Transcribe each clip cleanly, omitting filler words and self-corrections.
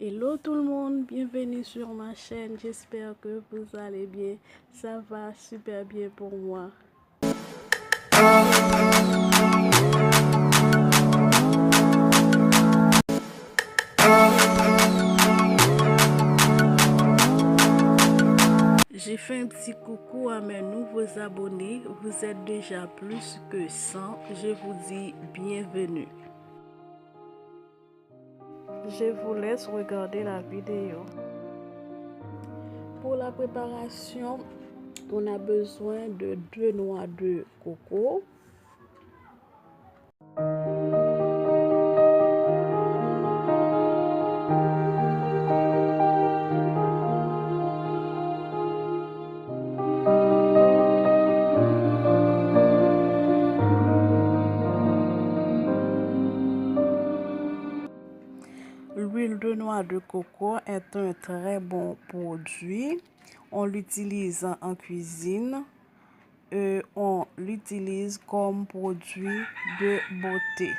Hello tout le monde, bienvenue sur ma chaîne, j'espère que vous allez bien, ça va super bien pour moi. J'ai fait un petit coucou à mes nouveaux abonnés, vous êtes déjà plus que 100, je vous dis bienvenue. Je vous laisse regarder la vidéo. Pour la préparation, on a besoin de 2 noix de coco, l'huile de noix de coco est un très bon produit. On l'utilise en cuisine. On l'utilise comme produit de beauté.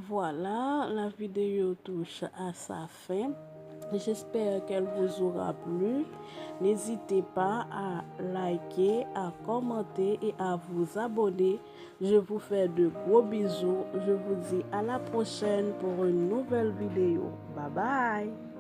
Voilà, la vidéo touche à sa fin. J'espère qu'elle vous aura plu. N'hésitez pas à liker, à commenter et à vous abonner. Je vous fais de gros bisous. Je vous dis à la prochaine pour une nouvelle vidéo. Bye bye.